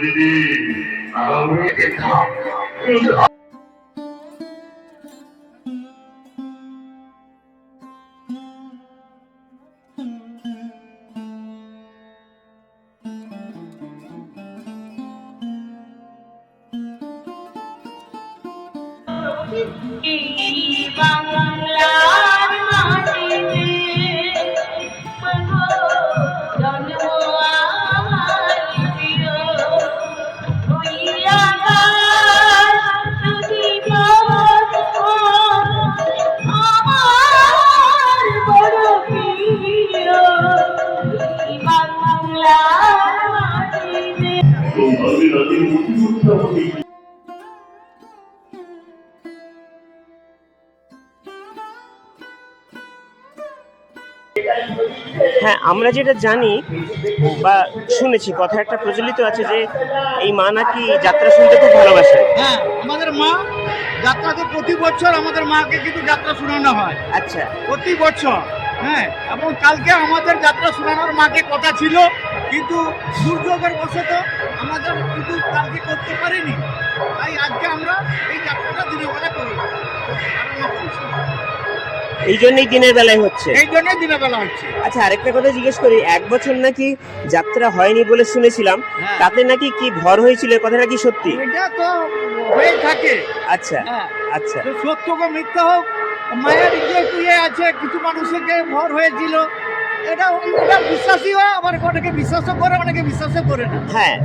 দিদি বাংলার মাটিতে জন্ম আমার প্রিয় আমার বড় প্রিয় বাংলার মাটিতে। হ্যাঁ, আমরা যেটা জানি বা শুনেছি, কথা একটা প্রচলিত আছে যে এই মা নাকি যাত্রা শুনতে খুব ভালোবাসে। হ্যাঁ, আমাদের মা যাত্রাতে প্রতি বছর আমাদের মাকে কিন্তু যাত্রা শোনানো হয়। আচ্ছা, প্রতি বছর। হ্যাঁ, এবং কালকে আমাদের যাত্রা শোনানোর মাকে কথা ছিল, কিন্তু দুর্যোগের বশত আমাদের কিন্তু কালকে করতে পারিনি। তাই আজকে আমরা এই যাত্রাটা দিনের বেলা করব। এই জন্যই দিনের বেলায় হচ্ছে। এই জন্যই দিনের বেলা হচ্ছে। আচ্ছা, আরেকটা কথা জিজ্ঞেস করি, এক বছর নাকি যাত্রা হয়নি বলে শুনেছিলাম, হ্যাঁ। তাতে নাকি কি ভর হয়েছিল, কথাটা কি সত্যি? এটা তো হয়ে থাকে। আচ্ছা, হ্যাঁ, আচ্ছা, তো সত্য হোক মিথ্যা হোক, মায়ের যে ইয়ে আছে, কিছু মানুষকে ভর হয়েছিল, এটা বিশ্বাসী হয়, আবার অনেকে বিশ্বাসও করে, অনেকে বিশ্বাসও করে না। হ্যাঁ,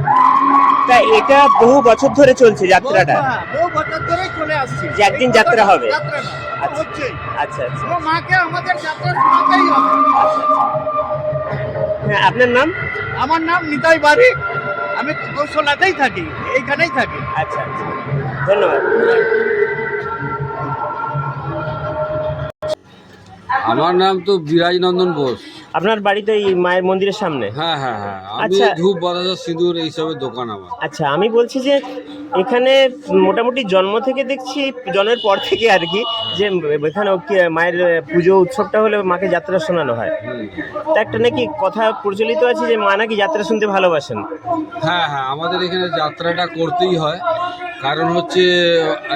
তা এটা বহু বছর ধরে চলছে যাত্রাটা, বহু বছর ধরেই চলে আসছে যে একদিন যাত্রা হবে। যাত্রাটা হচ্ছে। আচ্ছা, আচ্ছা, তো মাকে আমাদের যাত্রা শোনাতেই হবে। হ্যাঁ, আপনার নাম? আমার নাম নিতাই বারিক, আমি কৌশলাতেই থাকি, এইখানেই থাকি। আচ্ছা, আচ্ছা, ধন্যবাদ। আমার নাম তো বিরাজ নন্দন বোস। আপনার বাড়ি তো এই মায়ের মন্দিরের সামনে? হ্যাঁ হ্যাঁ হ্যাঁ, আমি আচ্ছা। ধূপ বাতাসা সিঁদুর এইসবের দোকান আমার। আচ্ছা, আমি বলছি যে এখানে মোটামুটি জন্ম থেকে দেখছি, জন্মের পর থেকে আর কি, যে এখানে মায়ের পুজো উৎসবটা হলে মাকে যাত্রা শোনানো হয়। তা একটা নাকি কথা প্রচলিত আছে যে মা নাকি যাত্রা শুনতে ভালোবাসেন। হ্যাঁ হ্যাঁ, আমাদের এখানে যাত্রাটা করতেই হয়, কারণ হচ্ছে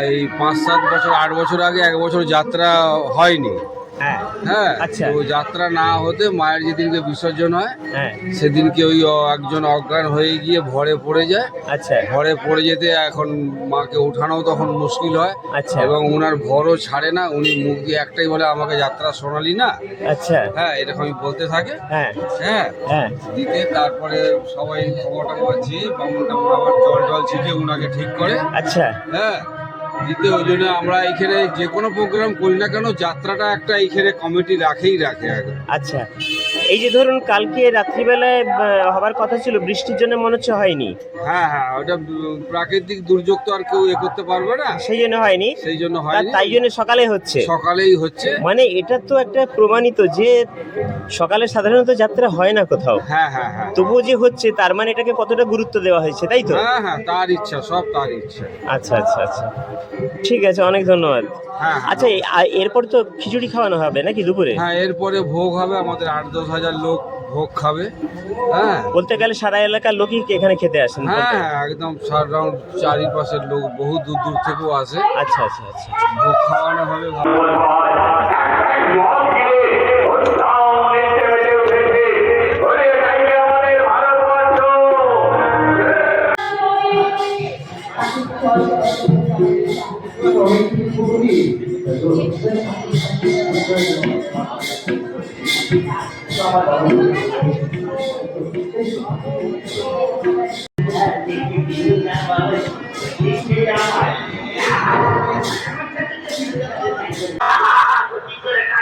এই 5-7 বছর 8 বছর আগে এক বছর যাত্রা হয়নি। হ্যাঁ, হ্যাঁ, আচ্ছা। তো যাত্রা না হতে মায়ের যেদিনকে বিসর্জন হয়, হ্যাঁ, সেদিনকে ওই একজন অজ্ঞান হয়ে গিয়ে ভরে পড়ে যায়। আচ্ছা, ভরে পড়ে যেতে এখন মাকে ওঠানো তখন মুশকিল হয়। আচ্ছা, এবং ওনার ভরও ছাড়ে না, উনি মুখ দিয়ে একটাই বলে, আমাকে যাত্রা শোনালি না। আচ্ছা, হ্যাঁ, এরকমই বলতে থাকে। হ্যাঁ, হ্যাঁ, হ্যাঁ, দিতে তারপরে সবাই খবরটা পাচ্ছি, বামুন টামুন আবার জল ছিটে উনাকে ঠিক করে। আচ্ছা, হ্যাঁ, দিতে ওই জন্য আমরা এইখানে যে কোনো প্রোগ্রাম করি না কেন, যাত্রাটা একটা এইখানে কমিটি রাখে আগে। আচ্ছা। এই যে ধরুন কালকে রাত্রিবেলায় হবার কথা ছিল, বৃষ্টির জন্য মনে হচ্ছে হয়নি। হ্যাঁ হ্যাঁ, ওটা প্রাকৃতিক দুর্যোগ, তো আর কেউ করতে পারবে না, সেই জন্য হয়নি। সেই জন্য হয়নি, তাই জন্য সকালে হচ্ছে। সকালেই হচ্ছে। মানে এটা তো একটা প্রমাণিত যে সকালে সাধারণত যাত্রা হয় না কোথাও। হ্যাঁ হ্যাঁ হ্যাঁ, তবুও যে হচ্ছে, তার মানে এটাকে কতটা গুরুত্ব দেওয়া হয়েছে, তাই তো? হ্যাঁ হ্যাঁ, তার ইচ্ছা, সব তার ইচ্ছা। আচ্ছা, আচ্ছা, আচ্ছা, ঠিক আছে, অনেক ধন্যবাদ। হ্যাঁ, আচ্ছা, এরপর তো খিচুড়ি খাওয়ানো হবে নাকি দুপুরে? হ্যাঁ, এরপরে ভোগ হবে, আমাদের 8-10 হাজার লোক ভোগ খাবে। হ্যাঁ, বলতে গেলে সারা এলাকার লোকই এখানে খেতে আসেন। হ্যাঁ হ্যাঁ, একদম সারাউন্ড চারিপাশের লোক বহু দূর দূর থেকেও আসে। আচ্ছা, আচ্ছা, আচ্ছা, ভোগ খাওয়ানো হবে।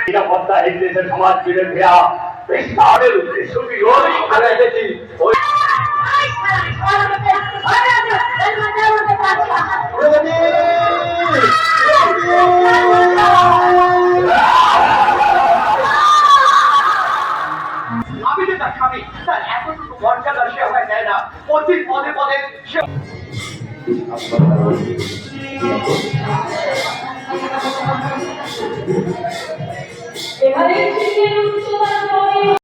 নিরাপত্তা হিন্দিতে সমাজ ফিরে ফেরা বিস্তারের উদ্দেশ্য এসেছি। আমি যেটা স্বামী তার এতটুকু মর্যাদা সে হয় দেয় না, প্রতি পদে পদে